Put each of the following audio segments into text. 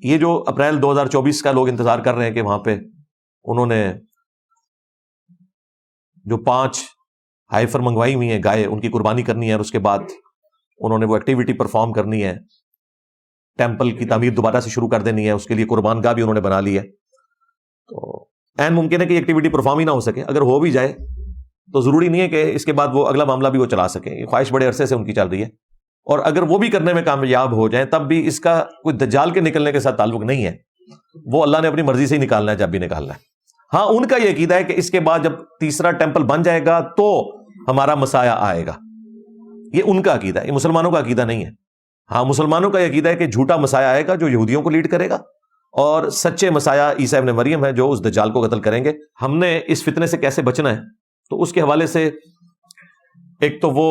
یہ جو اپریل 2024 کا لوگ انتظار کر رہے ہیں کہ وہاں پہ انہوں نے جو 5 ہائفر منگوائی ہوئی ہیں گائے، ان کی قربانی کرنی ہے، اور اس کے بعد انہوں نے وہ ایکٹیویٹی پرفارم کرنی ہے، ٹیمپل کی تعمیر دوبارہ سے شروع کر دینی ہے، اس کے لیے قربان گاہ بھی انہوں نے بنا لی ہے. تو عین ممکن ہے کہ یہ ایکٹیویٹی پرفارم ہی نہ ہو سکے. اگر ہو بھی جائے تو ضروری نہیں ہے کہ اس کے بعد وہ اگلا معاملہ بھی وہ چلا سکیں. یہ خواہش بڑے عرصے سے ان کی چل رہی ہے، اور اگر وہ بھی کرنے میں کامیاب ہو جائیں تب بھی اس کا کوئی دجال کے نکلنے کے ساتھ تعلق نہیں ہے. وہ اللہ نے اپنی مرضی سے ہی نکالنا ہے جب بھی نکالنا ہے. ہاں، ان کا یہ عقیدہ ہے کہ اس کے بعد جب تیسرا ٹیمپل بن جائے گا تو ہمارا مسیح آئے گا. یہ ان کا عقیدہ ہے، یہ مسلمانوں کا عقیدہ نہیں ہے. ہاں، مسلمانوں کا یہ عقیدہ ہے کہ جھوٹا مسیح آئے گا جو یہودیوں کو لیڈ کرے گا، اور سچے مسیح عیسیٰ ابن مریم ہے جو اس دجال کو قتل کریں گے. ہم نے اس فتنے سے کیسے بچنا ہے، تو اس کے حوالے سے ایک تو وہ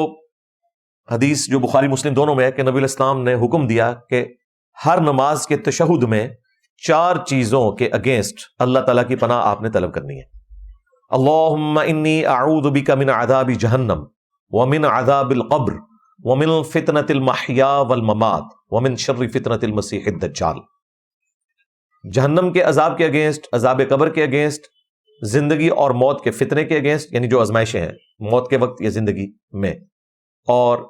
حدیث جو بخاری مسلم دونوں میں ہے کہ نبی الاسلام نے حکم دیا کہ ہر نماز کے تشہد میں 4 چیزوں کے اگینسٹ اللہ تعالیٰ کی پناہ آپ نے طلب کرنی ہے. اللہم انی اعوذ بک من عذاب جہنم ومن عذاب القبر ومن فتنة المحیا والممات ومن شر فتنة المسیح الدجال. جہنم کے عذاب کے اگینسٹ، عذاب قبر کے اگینسٹ، زندگی اور موت کے فتنے کے اگینسٹ، یعنی جو آزمائشیں ہیں موت کے وقت یا زندگی میں، اور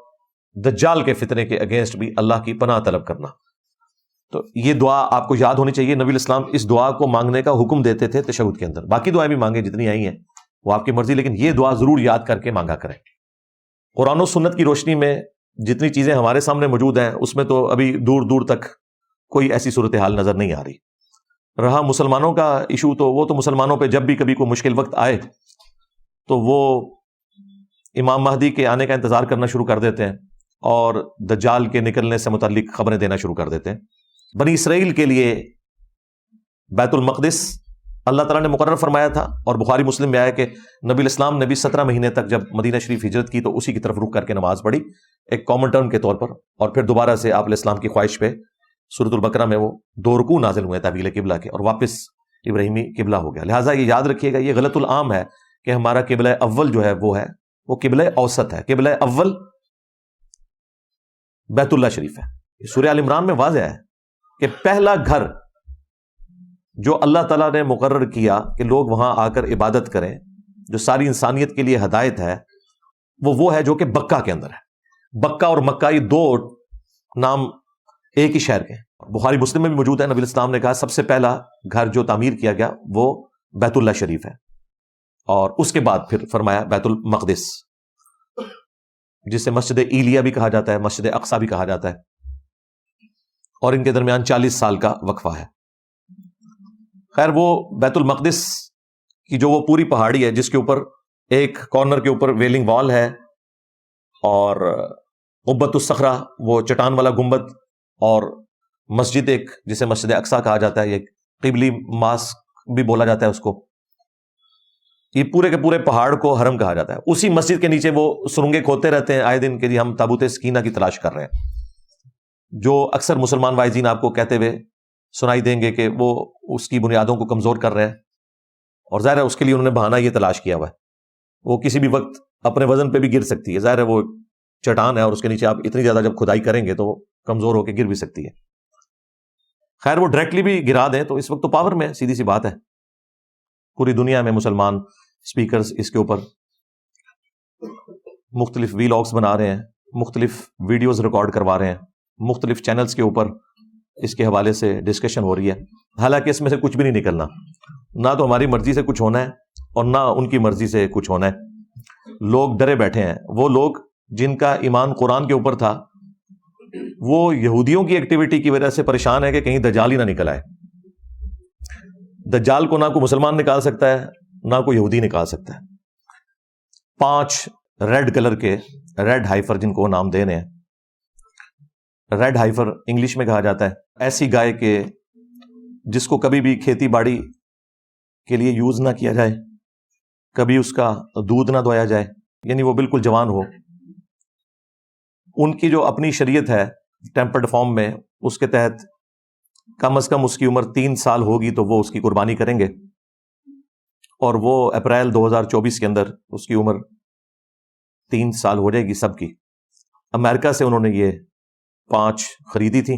دجال کے فتنے کے اگینسٹ بھی اللہ کی پناہ طلب کرنا. تو یہ دعا آپ کو یاد ہونی چاہیے. نبی الاسلام اس دعا کو مانگنے کا حکم دیتے تھے تشہد کے اندر. باقی دعائیں بھی مانگیں جتنی آئی ہیں وہ آپ کی مرضی، لیکن یہ دعا ضرور یاد کر کے مانگا کریں. قرآن و سنت کی روشنی میں جتنی چیزیں ہمارے سامنے موجود ہیں اس میں تو ابھی دور دور تک کوئی ایسی صورتحال نظر نہیں آ رہی. رہا مسلمانوں کا ایشو، تو وہ تو مسلمانوں پہ جب بھی کبھی کوئی مشکل وقت آئے تو وہ امام مہدی کے آنے کا انتظار کرنا شروع کر دیتے ہیں اور دجال کے نکلنے سے متعلق خبریں دینا شروع کر دیتے ہیں. بنی اسرائیل کے لیے بیت المقدس اللہ تعالیٰ نے مقرر فرمایا تھا، اور بخاری مسلم میں آیا کہ نبی الاسلام نے بھی 17 مہینے تک جب مدینہ شریف ہجرت کی تو اسی کی طرف رخ کر کے نماز پڑھی ایک کامن ٹرم کے طور پر، اور پھر دوبارہ سے آپ علیہ السلام کی خواہش پہ سورۃ البقرہ میں وہ 2 رکوع نازل ہوئے تحویل قبلہ کے، اور واپس ابراہیمی قبلہ ہو گیا. لہٰذا یہ یاد رکھیے گا، یہ غلط العام ہے کہ ہمارا قبلہ اول جو ہے وہ قبلہ اوسط ہے. قبلہ اول بیت اللہ شریف ہے. سورہ آل عمران میں واضح ہے کہ پہلا گھر جو اللہ تعالیٰ نے مقرر کیا کہ لوگ وہاں آ کر عبادت کریں، جو ساری انسانیت کے لیے ہدایت ہے، وہ ہے جو کہ بکہ کے اندر ہے. بکہ اور مکہ یہ 2 نام ایک ہی شہر کے ہیں. بخاری مسلم میں بھی موجود ہے. نبی الاسلام نے کہا سب سے پہلا گھر جو تعمیر کیا گیا وہ بیت اللہ شریف ہے، اور اس کے بعد پھر فرمایا بیت المقدس، جسے مسجد ایلیا بھی کہا جاتا ہے، مسجد اقصی بھی کہا جاتا ہے، اور ان کے درمیان 40 سال کا وقفہ ہے. خیر، وہ بیت المقدس کی جو وہ پوری پہاڑی ہے جس کے اوپر ایک کارنر کے اوپر ویلنگ وال ہے، اور قبۃ الصخرہ وہ چٹان والا گنبد، اور مسجد ایک جسے مسجد اقصی کہا جاتا ہے، یہ قبلی ماسک بھی بولا جاتا ہے اس کو. یہ پورے کے پورے پہاڑ کو حرم کہا جاتا ہے. اسی مسجد کے نیچے وہ سرنگیں کھودتے رہتے ہیں آئے دن کہ جی ہم تابوت سکینہ کی تلاش کر رہے ہیں، جو اکثر مسلمان واعظین آپ کو کہتے ہوئے سنائی دیں گے کہ وہ اس کی بنیادوں کو کمزور کر رہے ہیں، اور ظاہر ہے اس کے لیے انہوں نے بہانہ یہ تلاش کیا ہوا ہے. وہ کسی بھی وقت اپنے وزن پہ بھی گر سکتی ہے. ظاہر ہے وہ چٹان ہے، اور اس کے نیچے آپ اتنی زیادہ جب کھدائی کریں گے تو وہ کمزور ہو کے گر بھی سکتی ہے. خیر، وہ ڈائریکٹلی بھی گرا دیں تو اس وقت تو پاور میں سیدھی سی بات ہے. پوری دنیا میں مسلمان سپیکرز اس کے اوپر مختلف ویلاگز بنا رہے ہیں، مختلف ویڈیوز ریکارڈ کروا رہے ہیں، مختلف چینلز کے اوپر اس کے حوالے سے ڈسکشن ہو رہی ہے. حالانکہ اس میں سے کچھ بھی نہیں نکلنا، نہ تو ہماری مرضی سے کچھ ہونا ہے اور نہ ان کی مرضی سے کچھ ہونا ہے. لوگ ڈرے بیٹھے ہیں. وہ لوگ جن کا ایمان قرآن کے اوپر تھا وہ یہودیوں کی ایکٹیویٹی کی وجہ سے پریشان ہے کہ کہیں دجال ہی نہ نکل آئے. دجال کو نہ کوئی مسلمان نکال سکتا ہے نہ کوئی یہودی نکال سکتا ہے. 5 ریڈ کلر کے ریڈ ہائفر جن کو وہ نام دے رہے ہیں. ریڈ ہائفر انگلش میں کہا جاتا ہے ایسی گائے کے جس کو کبھی بھی کھیتی باڑی کے لیے یوز نہ کیا جائے، کبھی اس کا دودھ نہ دھویا جائے، یعنی وہ بالکل جوان ہو. ان کی جو اپنی شریعت ہے ٹیمپرڈ فارم میں، اس کے تحت کم از کم اس کی عمر 3 سال ہوگی تو وہ اس کی قربانی کریں گے، اور وہ اپریل 2024 کے اندر اس کی عمر 3 سال ہو جائے گی سب کی. امریکہ سے انہوں نے یہ 5 خریدی تھی،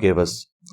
کے عوض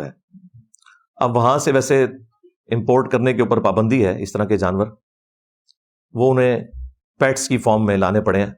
ہے۔ اب وہاں سے ویسے امپورٹ کرنے کے اوپر پابندی ہے اس طرح کے جانور، وہ انہیں پیٹس کی فارم میں لانے پڑے ہیں،